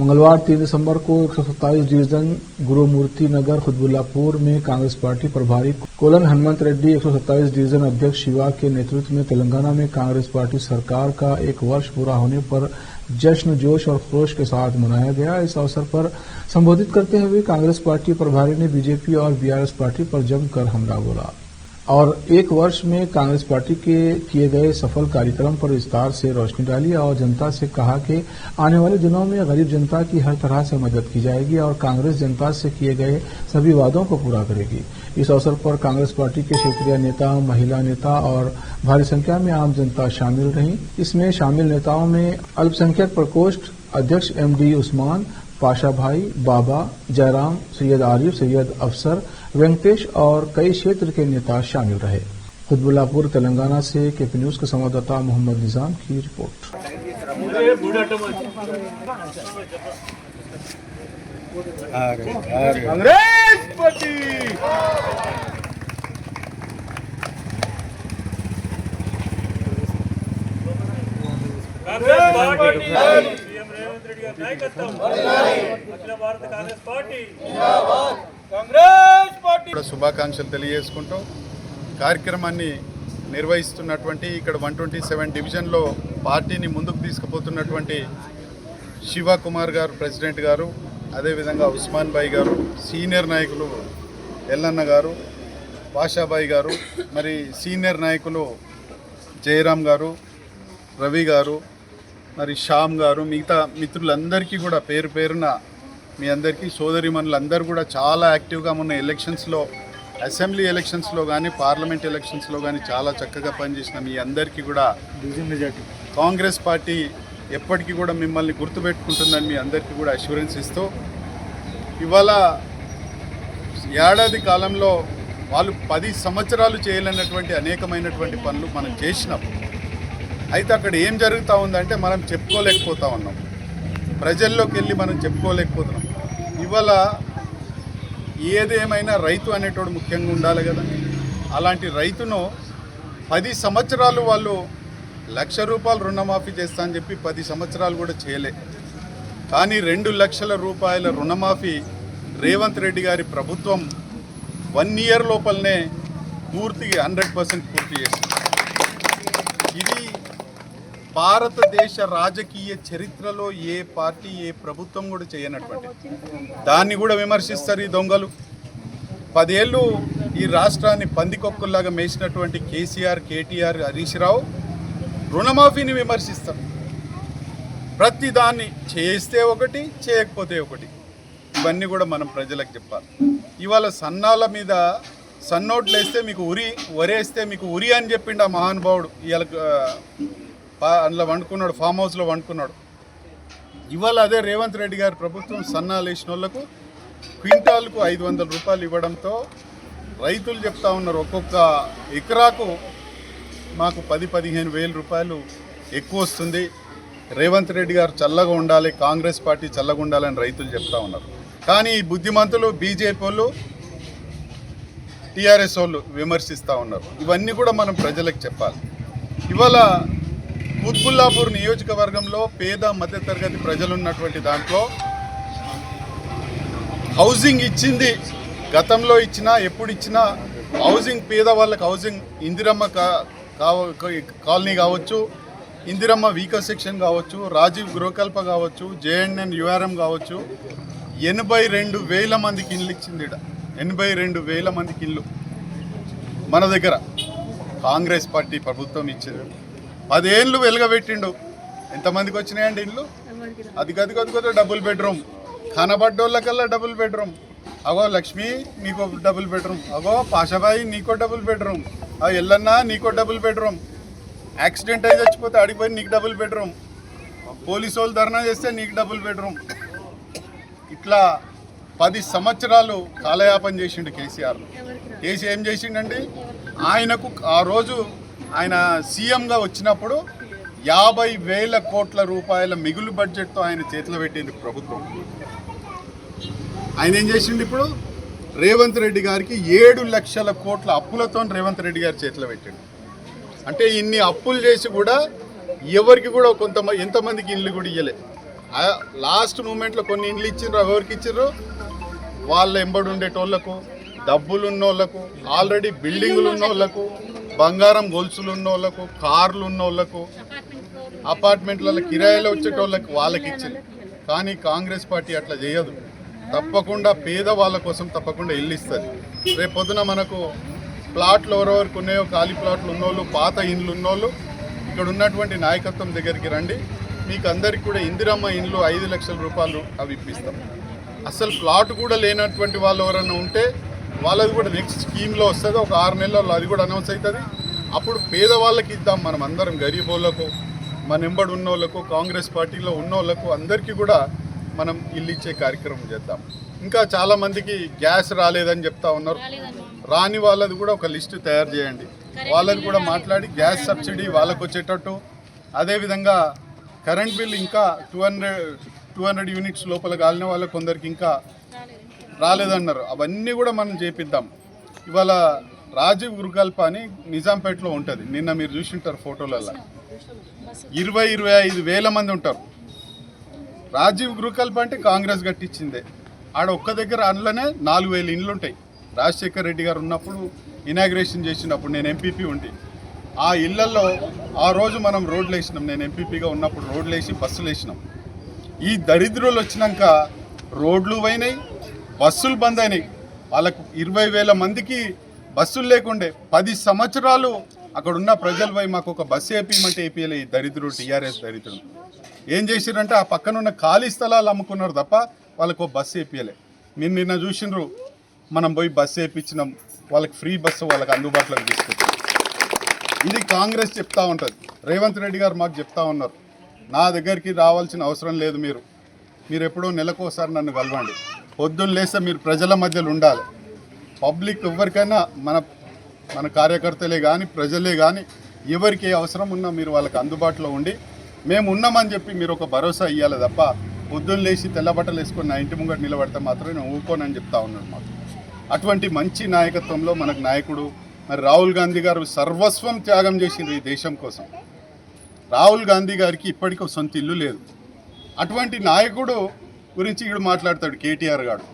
मंगलवार 3 दिसंबर को 127 डिवीजन गुरुमूर्ति नगर खुदबुल्लापुर में कांग्रेस पार्टी प्रभारी कोलन हनुमंत रेड्डी 127 डिवीजन अध्यक्ष शिवा के नेतृत्व में तेलंगाना में कांग्रेस पार्टी सरकार का 1 वर्ष पूरा होने पर जश्न जोश और खरोश के साथ मनाया गया। इस अवसर पर संबोधित करते हुए कांग्रेस पार्टी प्रभारी ने बीजेपी और बीआरएस पार्टी पर जमकर हमला बोला और 1 वर्ष में कांग्रेस पार्टी के किए गए सफल कार्यक्रम पर विस्तार से रोशनी डाली और जनता से कहा कि आने वाले दिनों में गरीब जनता की हर तरह से मदद की जाएगी और कांग्रेस जनता से किए गए सभी वादों को पूरा करेगी। इस अवसर पर कांग्रेस पार्टी के क्षेत्रीय नेता, महिला नेता और भारी संख्या में आम जनता शामिल रही। इसमें शामिल नेताओं में अल्पसंख्यक प्रकोष्ठ अध्यक्ष MD उस्मान, पाशा भाई, बाबा, जयराम, सैयद आरिफ, सैयद अफसर, वेंकटेश और कई क्षेत्र के नेता शामिल रहे। खुदबुल्लापुर तेलंगाना से केपी न्यूज के संवाददाता मोहम्मद निजाम की report. Congress party CM Revanth Reddy గారి నాయకత్వం అఖిల భారత కాంగ్రెస్ పార్టీ జిందాబాద్ కాంగ్రెస్ పార్టీ శుభాకాంక్షలు తెలియజేసుకుంటూ కార్యక్రమాన్ని నిర్వహిస్తున్నటువంటి ఇక్కడ 127 డివిజన్లో పార్టీని ముందుకు తీసుకుపోతున్నటువంటి శివ కుమార్ గారు ప్రెసిడెంట్ గారు, అదేవిధంగా ఉస్మాన్ భాయ్ గారు, సీనియర్ నాయకులు ఎల్లన్న గారు, పాషాబాయి గారు, మరి సీనియర్ నాయకులు జయరామ్ గారు, రవి గారు, మరి శ్యామ్ గారు, మిగతా మిత్రులందరికీ కూడా పేరు పేరున మీ అందరికీ సోదరిమణులందరూ కూడా చాలా యాక్టివ్గా ఉన్న ఎలక్షన్స్లో, అసెంబ్లీ ఎలక్షన్స్లో కానీ పార్లమెంట్ ఎలక్షన్స్లో కానీ చాలా చక్కగా పనిచేసిన మీ అందరికీ కూడా కాంగ్రెస్ పార్టీ ఎప్పటికీ కూడా మిమ్మల్ని గుర్తుపెట్టుకుంటుందని మీ అందరికీ కూడా అష్యూరెన్స్ ఇస్తూ, ఇవాళ ఏడాది కాలంలో వాళ్ళు 10 సంవత్సరాలు చేయలేనటువంటి అనేకమైనటువంటి పనులు మనం చేసినాం. అయితే అక్కడ ఏం జరుగుతూ ఉందంటే మనం చెప్పుకోలేకపోతా ఉన్నాం, ప్రజల్లోకి వెళ్ళి మనం చెప్పుకోలేకపోతున్నాం. ఇవాళ ఏదేమైనా రైతు అనేటోడు ముఖ్యంగా ఉండాలి కదా. అలాంటి రైతును 10 సంవత్సరాలు వాళ్ళు ₹1,00,000 రుణమాఫీ చేస్తా అని చెప్పి 10 సంవత్సరాలు కూడా చేయలే. కానీ 2 లక్షల రూపాయల రుణమాఫీ రేవంత్ రెడ్డి గారి ప్రభుత్వం 1 ఇయర్ లోపలనే పూర్తిగా 100% పూర్తి చేసింది. ఇది భారతదేశ రాజకీయ చరిత్రలో ఏ పార్టీ, ఏ ప్రభుత్వం కూడా చేయనటువంటి దాన్ని కూడా విమర్శిస్తారు ఈ దొంగలు. 10 ఏళ్ళు ఈ రాష్ట్రాన్ని పందికొక్కుల్లాగా మేసినటువంటి కేసీఆర్, కేటీఆర్, హరీష్ రావు రుణమాఫీని విమర్శిస్తారు. ప్రతి దాన్ని చేస్తే ఒకటి, చేయకపోతే ఒకటి. ఇవన్నీ కూడా మనం ప్రజలకు చెప్పాలి. ఇవాళ సన్నాల మీద సన్నోట్లు వేస్తే మీకు ఉరి, వరేస్తే మీకు ఉరి అని చెప్పిండు ఆ మహానుభావుడు. ఇవాళ అందులో వండుకున్నాడు, ఫామ్ హౌస్లో వండుకున్నాడు. ఇవాళ అదే రేవంత్ రెడ్డి గారి ప్రభుత్వం సన్నాలు వేసిన వాళ్ళకు క్వింటాల్కు ₹500 ఇవ్వడంతో రైతులు చెప్తా ఉన్నారు ఒక్కొక్క ఎకరాకు మాకు 10-15 వేల రూపాయలు ఎక్కువ వస్తుంది. రేవంత్ రెడ్డి గారు చల్లగా ఉండాలి, కాంగ్రెస్ పార్టీ చల్లగా ఉండాలని రైతులు చెప్తా ఉన్నారు. కానీ ఈ బుద్ధిమంతులు బీజేపీ వాళ్ళు, టీఆర్ఎస్ వాళ్ళు విమర్శిస్తూ ఉన్నారు. ఇవన్నీ కూడా మనం ప్రజలకు చెప్పాలి. ఇవాళ ఖుద్బుల్లాపూర్ నియోజకవర్గంలో పేద మధ్యతరగతి ప్రజలు ఉన్నటువంటి దాంట్లో హౌసింగ్ ఇచ్చింది, గతంలో ఇచ్చినా ఎప్పుడు ఇచ్చినా హౌసింగ్, పేద వాళ్ళకి హౌసింగ్, ఇందిరమ్మ కాలనీ కావచ్చు, ఇందిరమ్మ వీకో సెక్షన్ కావచ్చు, రాజీవ్ గృహకల్ప కావచ్చు, JNN URM కావచ్చు, 82,000 మందికి ఇల్లు ఇచ్చింది. 82,000 మందికి ఇల్లు మన దగ్గర కాంగ్రెస్ పార్టీ ప్రభుత్వం ఇచ్చింది. 10 ఏళ్ళు వెలుగబెట్టిండు. ఎంతమందికి వచ్చినాయండి ఇల్లు? అది డబుల్ బెడ్రూమ్, కనబడ్డోళ్ళకల్లా డబుల్ బెడ్రూమ్. అగో లక్ష్మి నీకో డబుల్ బెడ్రూమ్, అగో పాషాబాయి నీకో డబుల్ బెడ్రూమ్, ఎల్లన్న నీకో డబుల్ బెడ్రూమ్, యాక్సిడెంట్ అయి చచ్చిపోతే అడిగిపోయి నీకు డబుల్ బెడ్రూమ్, పోలీసు వాళ్ళు ధర్నా చేస్తే నీకు డబుల్ బెడ్రూమ్. ఇట్లా 10 సంవత్సరాలు కాలయాపన చేసిండు కేసీఆర్. ఏం చేసిండండి? ఆయనకు ఆ రోజు ఆయన సీఎంగా వచ్చినప్పుడు 50,000 కోట్ల రూపాయల మిగులు బడ్జెట్తో ఆయన చేతిలో పెట్టింది ప్రభుత్వం. ఆయన ఏం చేసిండు? ఇప్పుడు రేవంత్ రెడ్డి గారికి 7 లక్షల కోట్ల అప్పులతో రేవంత్ రెడ్డి గారి చేతిలో పెట్టిండు. అంటే ఇన్ని అప్పులు చేసి కూడా ఎవరికి కూడా ఎంతమందికి ఇల్లు కూడా ఇవ్వలే. లాస్ట్ మూమెంట్లో కొన్ని ఇండ్లు ఇచ్చిండ్రు, ఎవరికి ఇచ్చిండ్రు? వాళ్ళ ఎంబడి ఉండేటోళ్లకు, డబ్బులు ఉన్నోళ్లకు, ఆల్రెడీ బిల్డింగులు ఉన్నోళ్లకు, బంగారం గొలుసులు ఉన్నోళ్లకు, కార్లు ఉన్నోళ్లకు, అపార్ట్మెంట్లలో కిరాయిలు వచ్చేటోళ్ళకి వాళ్ళకి ఇచ్చింది. కానీ కాంగ్రెస్ పార్టీ అట్లా చేయదు. తప్పకుండా పేదవాళ్ళ కోసం తప్పకుండా ఇల్లు ఇస్తుంది. రేపు పొద్దున మనకు ప్లాట్లు ఎవరెవరికి ఉన్నాయో, ఖాళీ ప్లాట్లు ఉన్నోళ్ళు, పాత ఇండ్లు ఉన్నోళ్ళు ఇక్కడ ఉన్నటువంటి నాయకత్వం దగ్గరికి రండి. మీకు అందరికి కూడా ఇందిరమ్మ ఇండ్లు 5 లక్షల రూపాయలు అవి ఇప్పిస్తాం. అసలు ప్లాట్ కూడా లేనటువంటి వాళ్ళు ఎవరైనా ఉంటే వాళ్ళది కూడా నెక్స్ట్ స్కీమ్లో వస్తుంది. ఒక 6 నెలల్లో అది కూడా అనౌన్స్ అవుతుంది. అప్పుడు పేదవాళ్ళకి ఇద్దాం. మనం అందరం గరీబోళ్ళకు, మన ఎంబడి ఉన్నోళ్ళకు, కాంగ్రెస్ పార్టీలో ఉన్నోళ్ళకు అందరికీ కూడా మనం ఇల్లు ఇచ్చే కార్యక్రమం చేద్దాం. ఇంకా చాలామందికి గ్యాస్ రాలేదని చెప్తా ఉన్నారు. రాని వాళ్ళది కూడా ఒక లిస్టు తయారు చేయండి. వాళ్ళది కూడా మాట్లాడి గ్యాస్ సబ్సిడీ వాళ్ళకు వచ్చేటట్టు, అదేవిధంగా కరెంట్ బిల్ ఇంకా 200 యూనిట్స్ లోపల కాలిన వాళ్ళకి కొందరికి ఇంకా రాలేదన్నారు. అవన్నీ కూడా మనం చేపిద్దాం. ఇవాళ రాజీవ్ గృహకల్ప అని నిజాంపేటలో ఉంటుంది. నిన్న మీరు చూసింటారు ఫోటోలలో. 20-25 వేల మంది ఉంటారు. రాజీవ్ గృహకల్ప అంటే కాంగ్రెస్ కట్టించిందే. ఆడ ఒక్క దగ్గర అందులోనే 4,000 ఇండ్లు ఉంటాయి. రాజశేఖర్ రెడ్డి గారు ఉన్నప్పుడు ఇనాగ్రేషన్ చేసినప్పుడు నేను ఎంపీపీ ఉండి ఆ ఇళ్లలో ఆ రోజు మనం రోడ్లు వేసినాం. నేను ఎంపీపీగా ఉన్నప్పుడు రోడ్లు వేసి బస్సులు వేసినాం. ఈ దరిద్రులు వచ్చినాక రోడ్లు పోయినాయి, బస్సులు బంద్ అయినాయి. వాళ్ళకు 20,000 మందికి బస్సులు లేకుండే 10 సంవత్సరాలు అక్కడ ఉన్న ప్రజలపై మాకు ఒక బస్సు వేపిమంటే వేపియలే. ఈ దరిద్రుడు, టీఆర్ఎస్ దరిద్రుడు ఏం చేసిరంటే ఆ పక్కన ఉన్న ఖాళీ స్థలాలు అమ్ముకున్నారు తప్ప వాళ్ళకు బస్సు వేపియలే. మీరు నిన్న చూసినారు, మనం పోయి బస్సు వేయించినాం. వాళ్ళకి ఫ్రీ బస్సు వాళ్ళకి అందుబాటులోకి తీసుకొచ్చాం. ఇది కాంగ్రెస్ చెప్తా ఉంటుంది. రేవంత్ రెడ్డి గారు మాకు చెప్తా ఉన్నారు, నా దగ్గరికి రావాల్సిన అవసరం లేదు, మీరు ఎప్పుడో నెలకోసారి నన్ను కలవండి. పొద్దున్న లేస్తే మీరు ప్రజల మధ్యలో ఉండాలి. పబ్లిక్ ఎవరికైనా మన కార్యకర్తలే కానీ ప్రజలే కానీ ఎవరికి ఏ అవసరం ఉన్నా మీరు వాళ్ళకి అందుబాటులో ఉండి మేము ఉన్నామని చెప్పి మీరు ఒక భరోసా ఇవ్వాలి తప్ప పొద్దున్న లేచి తెల్లబట్టలు వేసుకొని నా ఇంటి ముంగట నిలబడితే మాత్రం నేను ఊరుకోనని చెప్తా ఉన్నాను. మాకు అటువంటి మంచి నాయకత్వంలో మనకు నాయకుడు మరి రాహుల్ గాంధీ గారు సర్వస్వం త్యాగం చేసింది ఈ దేశం కోసం. రాహుల్ గాంధీ గారికి ఇప్పటికీ సొంత ఇల్లు లేదు. అటువంటి నాయకుడు గురించి ఇప్పుడు మాట్లాడతాడు కేటీఆర్ గారు.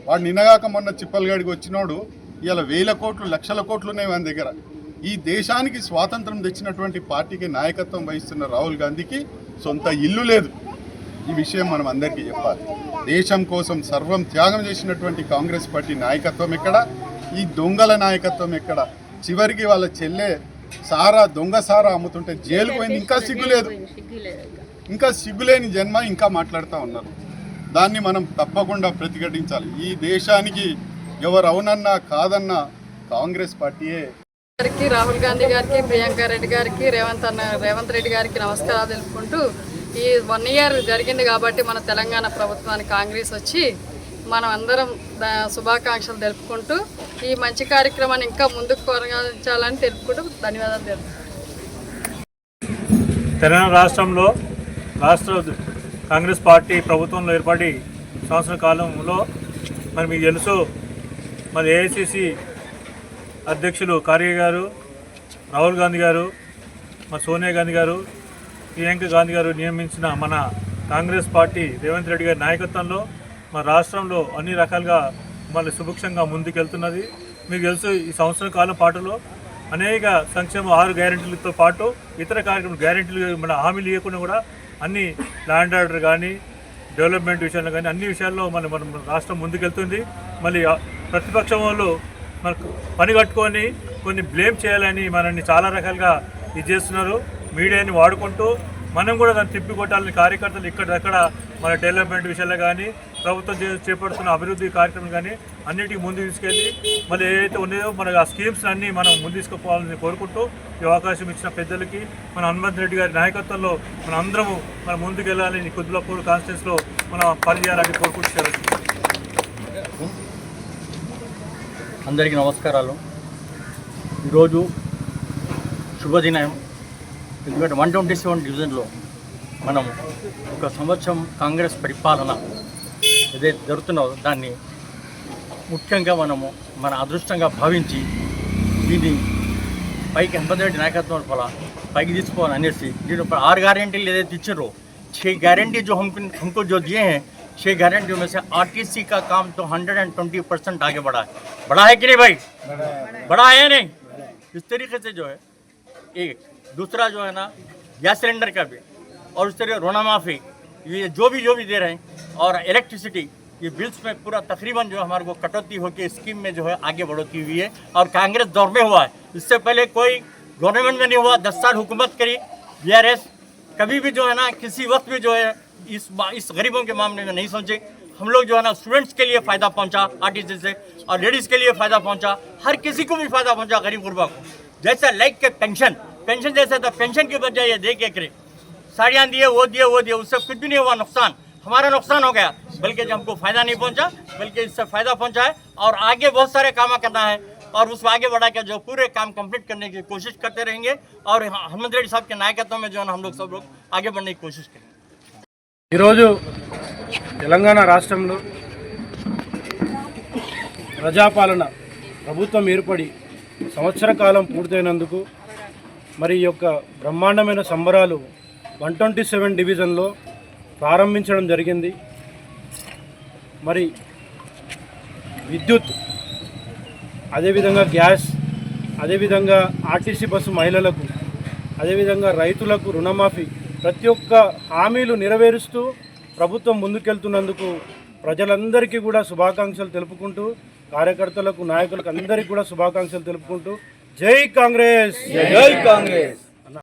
వాడు నిన్నగాక మొన్న చిప్పలగాడికి వచ్చినోడు ఇవాళ 1,000 కోట్లు 1,00,000 కోట్లు ఉన్నాయి మన దగ్గర. ఈ దేశానికి స్వాతంత్రం తెచ్చినటువంటి పార్టీకి నాయకత్వం వహిస్తున్న రాహుల్ గాంధీకి సొంత ఇల్లు లేదు. ఈ విషయం మనం అందరికీ చెప్పాలి. దేశం కోసం సర్వం త్యాగం చేసినటువంటి కాంగ్రెస్ పార్టీ నాయకత్వం ఎక్కడ? ఈ దొంగల నాయకత్వం ఎక్కడ? చివరికి వాళ్ళ చెల్లె దొంగ సారా అమ్ముతుంటే జైలు పోయింది. ఇంకా సిగ్గులేదు. ఇంకా సిగ్గులేని జన్మ ఇంకా మాట్లాడుతూ ఉన్నారు. దాన్ని మనం తప్పకుండా ప్రతిఘటించాలి. ఈ దేశానికి ఎవరు అవునన్నా కాదన్నా కాంగ్రెస్ పార్టీయే. రాహుల్ గాంధీ గారికి, ప్రియాంక రెడ్డి గారికి, రేవంత్ రెడ్డి గారికి నమస్కారాలు తెలుపుకుంటూ, ఈ 1 ఇయర్ జరిగింది కాబట్టి మన తెలంగాణ ప్రభుత్వానికి కాంగ్రెస్ వచ్చి మనం అందరం శుభాకాంక్షలు తెలుపుకుంటూ ఈ మంచి కార్యక్రమాన్ని ఇంకా ముందుకు కొనసాగించాలని తెలుపుకుంటూ ధన్యవాదాలు తెలుపుకుంటాం. తెలంగాణ రాష్ట్రంలో కాంగ్రెస్ పార్టీ ప్రభుత్వంలో ఏర్పడి సంవత్సర కాలంలో మరి మీకు తెలుసు, మరి ఏఐసిసి అధ్యక్షులు ఖార్గే గారు, రాహుల్ గాంధీ గారు, మరి సోనియా గాంధీ గారు, ప్రియాంక గాంధీ గారు నియమించిన మన కాంగ్రెస్ పార్టీ రేవంత్ రెడ్డి గారి నాయకత్వంలో మన రాష్ట్రంలో అన్ని రకాలుగా మళ్ళీ సుభిక్షంగా ముందుకెళ్తున్నది. మీకు తెలుసు, ఈ సంవత్సరం కాలం పాటులో అనేక సంక్షేమ 6 గ్యారెంటీలతో పాటు ఇతర కార్యక్రమాలు గ్యారెంటీలు మన హామీలు ఇవ్వకుండా కూడా అన్ని ల్యాండ్ ఆర్డర్ కానీ డెవలప్మెంట్ విషయంలో కానీ అన్ని విషయాల్లో మన రాష్ట్రం ముందుకెళ్తుంది. మళ్ళీ ప్రతిపక్షం వాళ్ళు మనకు పని కట్టుకొని కొన్ని బ్లేమ్ చేయాలని మనల్ని చాలా రకాలుగా ఇది చేస్తున్నారు. మీడియాని వాడుకుంటూ మనం కూడా దాన్ని తిప్పికొట్టాలని కార్యకర్తలు ఇక్కడక్కడ మన డెవలప్మెంట్ విషయాల్లో కానీ ప్రభుత్వం చేపడుతున్న అభివృద్ధి కార్యక్రమం కానీ అన్నిటికీ ముందు తీసుకెళ్ళి మళ్ళీ ఏదైతే ఉన్నాయో మన ఆ స్కీమ్స్ అన్నీ మనం ముందు తీసుకుపోవాలని కోరుకుంటూ ఈ అవకాశం ఇచ్చిన పెద్దలకి మన హనుమంత్ రెడ్డి గారి నాయకత్వంలో మన అందరము మనం ముందుకెళ్ళాలని కుద్బులాపూర్ కాన్స్టిట్యూన్సీలో మనం పనిచేయాలని కోరుకుంటున్నారు. అందరికీ నమస్కారాలు. ఈరోజు శుభదినం. ఎందుకంటే 127 డివిజన్లో మనం ఒక సంవత్సరం కాంగ్రెస్ పరిపాలన ఏదైతే జరుగుతున్నదో దాన్ని ముఖ్యంగా మనము మన అదృష్టంగా భావించి దీన్ని పైకి హనుమంత్ రెడ్డి నాయకత్వం వల్ల పైకి తీసుకోవాలని అనేసి దీని 6 గ్యారెంటీలు ఏదైతే ఇచ్చారో 6 गारंटी जो हमको जो दिए हैं, 6 गारंटियों में से आरटीसी का काम तो 120% आगे बढ़ा है। बढ़ा है कि नहीं भाई? बढ़ा है या नहीं? इस तरीके से जो है, एक दूसरा जो है ना गैस सिलेंडर का भी, और उस तरह रोना माफ़ी, ये जो भी दे रहे हैं, और इलेक्ट्रिसिटी, ये बिल्स में पूरा तकरीबन जो हमारे को कटौती होकर स्कीम में जो है आगे बढ़ोती हुई है। और कांग्रेस दौर में हुआ है, इससे पहले कोई गवर्नमेंट में नहीं हुआ। 10 साल हुकूमत करी बीआरएस, कभी भी जो है ना किसी वक्त भी जो है इस गरीबों के मामले में नहीं सोचे। हम लोग जो है ना स्टूडेंट्स के लिए फ़ायदा पहुंचा आरटीसी से, और लेडीज़ के लिए फ़ायदा पहुंचा, हर किसी को भी फ़ायदा पहुंचा, गरीब गुरबा को। जैसा लाइक के पेंशन जैसा था, पेंशन के बजाय ये दे के करे, साड़ियाँ दिए, वो दिए, उससे कुछ भी नहीं हुआ, नुकसान हमारा नुकसान हो गया, बल्कि जब हमको फ़ायदा नहीं पहुंचा, बल्कि इससे फ़ायदा पहुंचा है। और आगे बहुत सारे काम करना है, और उसको आगे बढ़ा के जो पूरे काम कंप्लीट करने की कोशिश करते रहेंगे। और हनुमंत रेड्डी साहब के नायकत्व में जो है ना हम लोग सब लोग आगे बढ़ने की कोशिश करेंगे। ఈరోజు తెలంగాణ రాష్ట్రంలో ప్రజాపాలన ప్రభుత్వం ఏర్పడి సంవత్సర కాలం పూర్తయినందుకు మరి ఈ యొక్క బ్రహ్మాండమైన సంబరాలు 127 డివిజన్లో ప్రారంభించడం జరిగింది. మరి విద్యుత్, అదేవిధంగా గ్యాస్, అదేవిధంగా ఆర్టీసీ బస్సు మహిళలకు, అదేవిధంగా రైతులకు రుణమాఫీ, ప్రతి ఒక్క హామీలు నెరవేరుస్తూ ప్రభుత్వం ముందుకెళ్తున్నందుకు ప్రజలందరికీ కూడా శుభాకాంక్షలు తెలుపుకుంటూ, కార్యకర్తలకు, నాయకులకు అందరికీ కూడా శుభాకాంక్షలు తెలుపుకుంటూ, జై కాంగ్రెస్, జై కాంగ్రెస్.